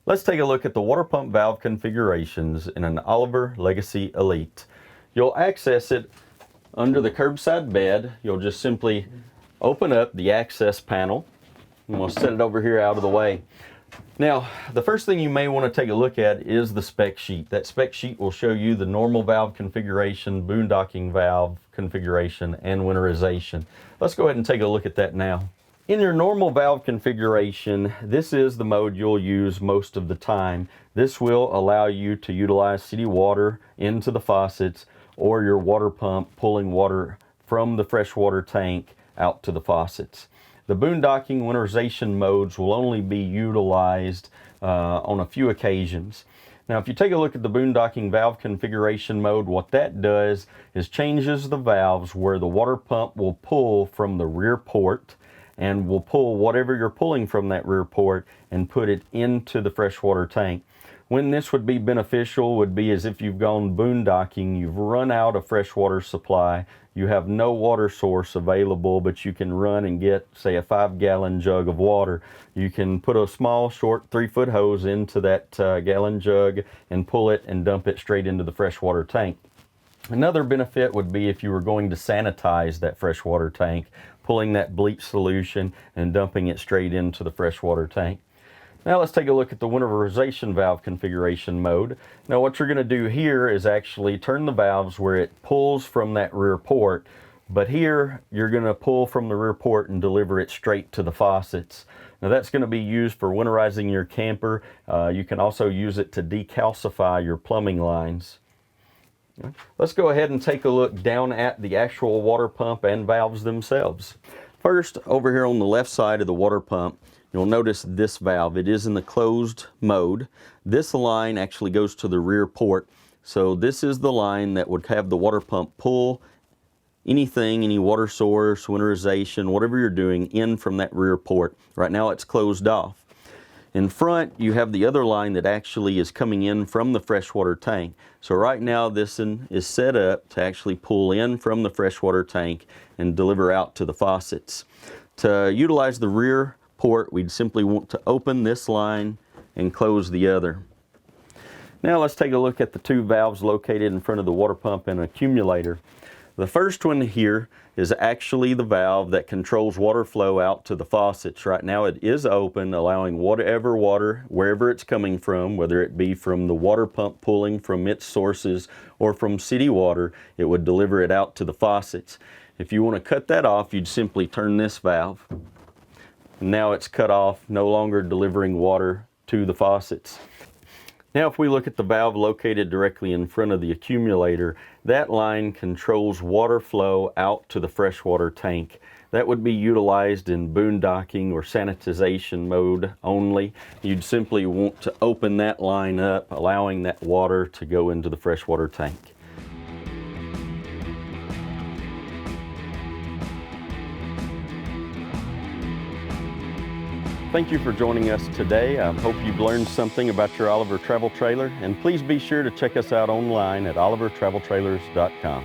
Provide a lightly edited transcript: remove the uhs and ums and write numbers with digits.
Let's take a look at the water pump valve configurations in an Oliver Legacy Elite. You'll access it under the curbside bed. You'll just simply open up the access panel. And we'll set it over here out of the way. Now, the first thing you may want to take a look at is the spec sheet. That spec sheet will show you the normal valve configuration, boondocking valve configuration, and winterization. Let's go ahead and take a look at that now. In your normal valve configuration, this is the mode you'll use most of the time. This will allow you to utilize city water into the faucets or your water pump pulling water from the freshwater tank out to the faucets. The boondocking winterization modes will only be utilized on a few occasions. Now, if you take a look at the boondocking valve configuration mode, what that does is changes the valves where the water pump will pull from the rear port and will pull whatever you're pulling from that rear port and put it into the freshwater tank. When this would be beneficial would be as if you've gone boondocking, you've run out of freshwater supply, you have no water source available, but you can run and get, say, a 5-gallon jug of water. You can put a small, short 3-foot hose into that gallon jug and pull it and dump it straight into the freshwater tank. Another benefit would be if you were going to sanitize that freshwater tank, pulling that bleach solution and dumping it straight into the freshwater tank. Now let's take a look at the winterization valve configuration mode. Now what you're going to do here is actually turn the valves where it pulls from that rear port, but here you're going to pull from the rear port and deliver it straight to the faucets. Now that's going to be used for winterizing your camper. You can also use it to decalcify your plumbing lines. Let's go ahead and take a look down at the actual water pump and valves themselves. First, over here on the left side of the water pump, you'll notice this valve. It is in the closed mode. This line actually goes to the rear port. So this is the line that would have the water pump pull anything, any water source, winterization, whatever you're doing, in from that rear port. Right now it's closed off. In front, you have the other line that actually is coming in from the freshwater tank. So right now this is set up to actually pull in from the freshwater tank and deliver out to the faucets. To utilize the rear port, we'd simply want to open this line and close the other. Now let's take a look at the two valves located in front of the water pump and accumulator. The first one here is actually the valve that controls water flow out to the faucets. Right now it is open, allowing whatever water, wherever it's coming from, whether it be from the water pump pulling from its sources or from city water, it would deliver it out to the faucets. If you want to cut that off, you'd simply turn this valve. Now it's cut off, no longer delivering water to the faucets. Now if we look at the valve located directly in front of the accumulator, that line controls water flow out to the freshwater tank. That would be utilized in boondocking or sanitization mode only. You'd simply want to open that line up, allowing that water to go into the freshwater tank. Thank you for joining us today. I hope you've learned something about your Oliver travel trailer, and please be sure to check us out online at olivertraveltrailers.com.